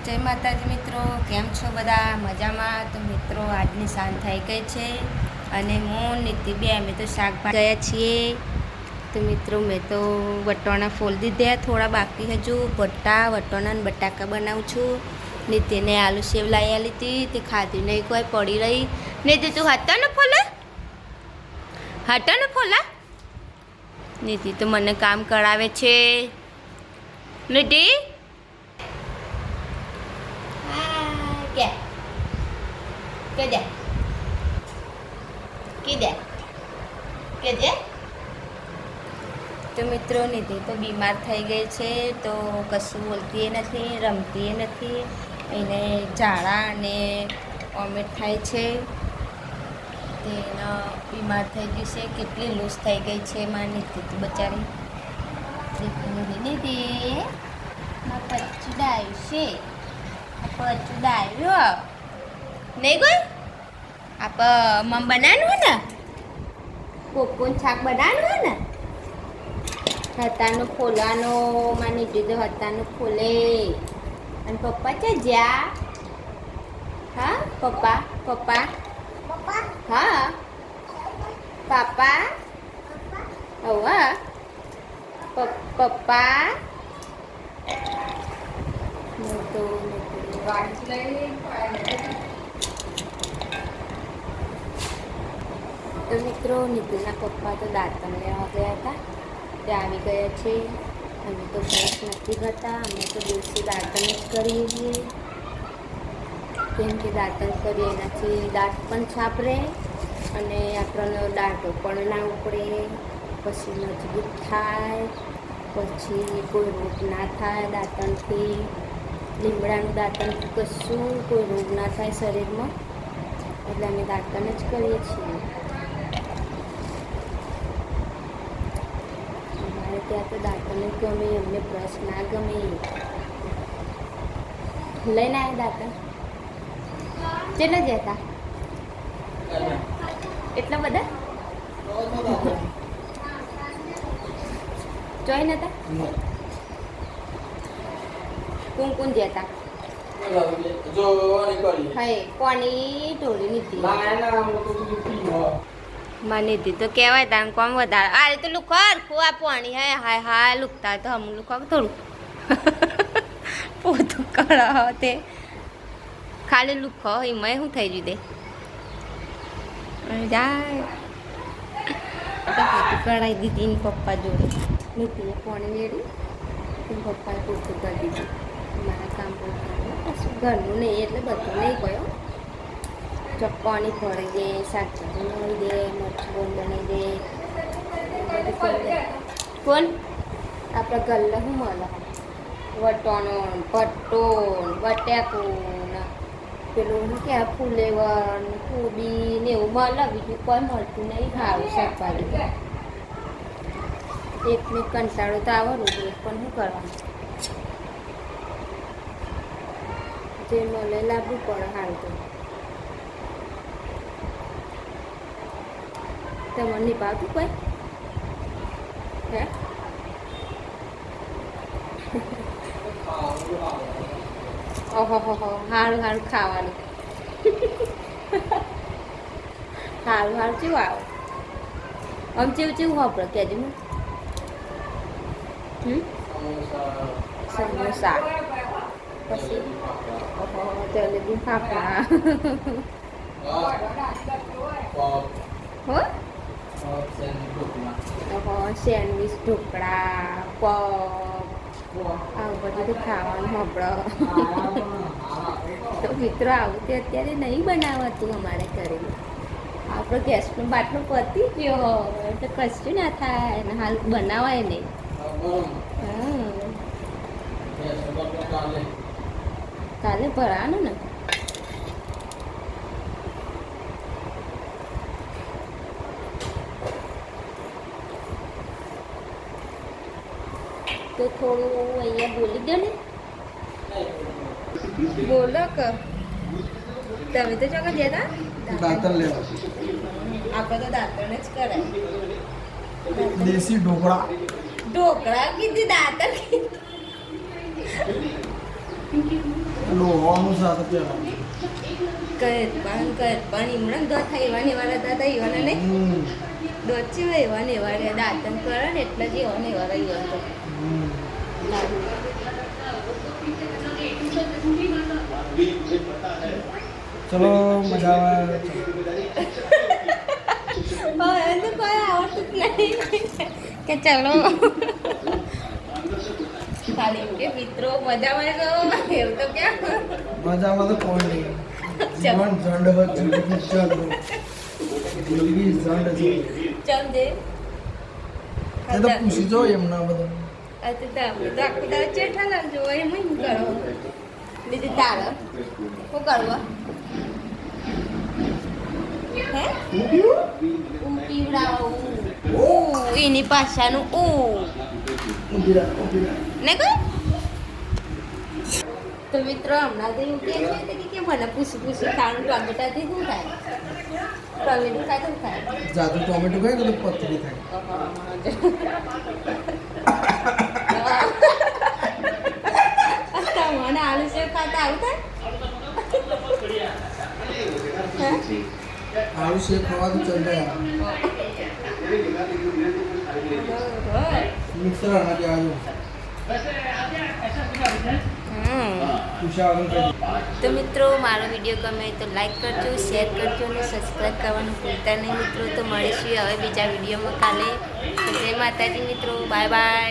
જય માતાજી મિત્રો, કેમ છો બધા? મજામાં? તો મિત્રો આજની સાંજ થઈ ગઈ છે અને હું નીતિ બે અમે તો શાકભાજી ગયા છીએ. તો મિત્રો મેં તો વટોણા ફોલ દીધા, થોડા બાકી હજુ વટોણા અને બટાકા બનાવું છું. નીતિને આલુ સેવ લાવી આલી હતી, તે ખાધી નહીં, કોઈ પડી રહી. નીતિ તું હતા ને ફોલા નીતિ તો મને કામ કરાવે છે. નીતિ તો મિત્રો નીતિ તો બીમાર થઈ ગઈ છે, તો કશું બોલતી નથી, રમતી નથી. એને ઝાડા અને વોમિટ થાય છે. તેને બીમાર થઈ ગઈ છે, કેટલી લૂઝ થઈ ગઈ છે મારી નીતિ તો બચારી. નીતિ પચ્ચું ડાયું છે, પચ્ચું ડાયું નહીં કોઈ આપ મમ બનાવવાનું ને કોકોન શાક બનાવવાનું ને હતાનું ખોલવાનો માની દીધો હતાનું ખોલે. અને પપ્પા છે જ્યાં હા પપ્પા હા પાપા હવા પપ્પા તો મિત્રો નીતિના પપ્પા તો દાંતણ લેવા ગયા હતા, તે આવી ગયા છે. અમે તો બ્રશ નથી કરતા, અમે તો દિવસે દાંતણ જ કરીએ છીએ. કેમ કે દાંતણ કરીએ એનાથી દાંત પણ છાપ રહે અને આપણને દાંતો પણ ના ઉપડે, પછી મજબૂત થાય, પછી કોઈ રોગ ના થાય દાંતણથી. લીમડાનું દાંતણથી કશું કોઈ રોગ ના થાય શરીરમાં, એટલે અમે દાંતણ જ કરીએ છીએ. અમારે ત્યાં તો દાંતણ ગમે, એમને બ્રશ ના ગમે. લઈને આવ્યા દાંતણ કેટલા જતા એટલા બધા જોઈ નતા કોણ જતા કોની ઢોળી નીતિ માં નીતિ તો કહેવાય તાર કોમ વધારે. અરે તો લુખો હરખું આ પાણી હે હાય હાય લુકતા તો હમ લુખો થોડું પોતું કરાવ તે ખાલી લુખો એમાં શું થઈ ગયું તે જાય તો પોતું કરાવી દીધી ને પપ્પા જોડે. નીતિએ પાણી વેડી પપ્પાએ પોતું કરી દીધું. મારા કામ પણ કશું ઘરનું નહીં એટલે બધું નહીં કહ્યું. ચપ્પાની ફળી દે, શાકભાજી મળી દે, મરચું બનાવી દે, બધું કરી દે. કોણ આપણા ગલ્લે શું મળે? વટોનો પટ્ટો બટાકું પેલું શું કે ફુલેવર કોબી ને એવું મળે, બીજું કોઈ મળતું નહીં. સારું શાકભાજી એકને કંટાળો તો આવવાનું છે, પણ શું કરવાનું? જે મળે લાવવું પડે. સારું તો તમને નહીં ભાવતું કોઈ હે? ઓહો સારું ખાવાનું સારું કેવું આવે આમ ચેવું વાપરો કહેજો ને. સમોસા પછી જલેબી ફાફડા હો સેન્ડવીચ ઢોકળા પપ આવું બધું તો ખાવાનું હપડો. તો મિત્રો આવું તે અત્યારે નહીં બનાવાતું અમારે ઘરે. આપણો ગેસનો બાટલો પતી ગયો તો કશું ના થાય અને હાલ બનાવાય નહીં. કાલે ભરાવાનું ને તો થોડું અહીંયા બોલી દો ને. બોલો કે તમે તો ચોક્કસ જતા દાંતણ લેવા આપણે તો દાંતણ જ કરાય. દેશી ઢોકળા ઢોકળા કીધી દાંતણ લોહાનું સાથે પેલા પણ ઇમરાન દો થાય એવાની વાળા દાદા એવાના નહીં દોધ છે એવાને વાળા દાંતન કરે ને એટલે જ એવાને વાળા એવા તો ચલો મજા આવે એને કોઈ આવડતું જ નહીં કે ચલો ખાલી કે મિત્રો મજામાં છો એવું તો ક્યાં મજામાં તો કોઈ નહીં જીવન ઝંડ હોય જિંદગી ઝંડ હોય જિંદગી ઝંડ છે ચમ દે એ તો પૂછી જો એમના બધા આ તો આખું દાળ ચેઠાલાલ જોવા એમ શું કરો બીજું તારે શું કરવા હે પીવડાવું એની પાછાનું ઊભી રાખ ને કોઈ તો મિત્રો હમણાં તો એવું કે છે કે મને પૂછી ખાવાનું ટમેટાથી શું થાય ટમેટું ખાય શું થાય જાદુ ટોમેટો ખાય ને તો પથરી થાય મને આલુ સેવ ખાતા આવું થાય આલુ શેક ખાવાનું ચંદાયા મિત્ર આનાથી આવ્યો પૂછા આગળ કરી તો મિત્રો મારો વિડીયો ગમે તો લાઈક કરજો શેર કરજો અને સબસ્ક્રાઈબ કરવાનું ભૂલતા નહીં મિત્રો તો મળીશું હવે બીજા વિડીયોમાં કાલે તો જય માતાજી મિત્રો બાય બાય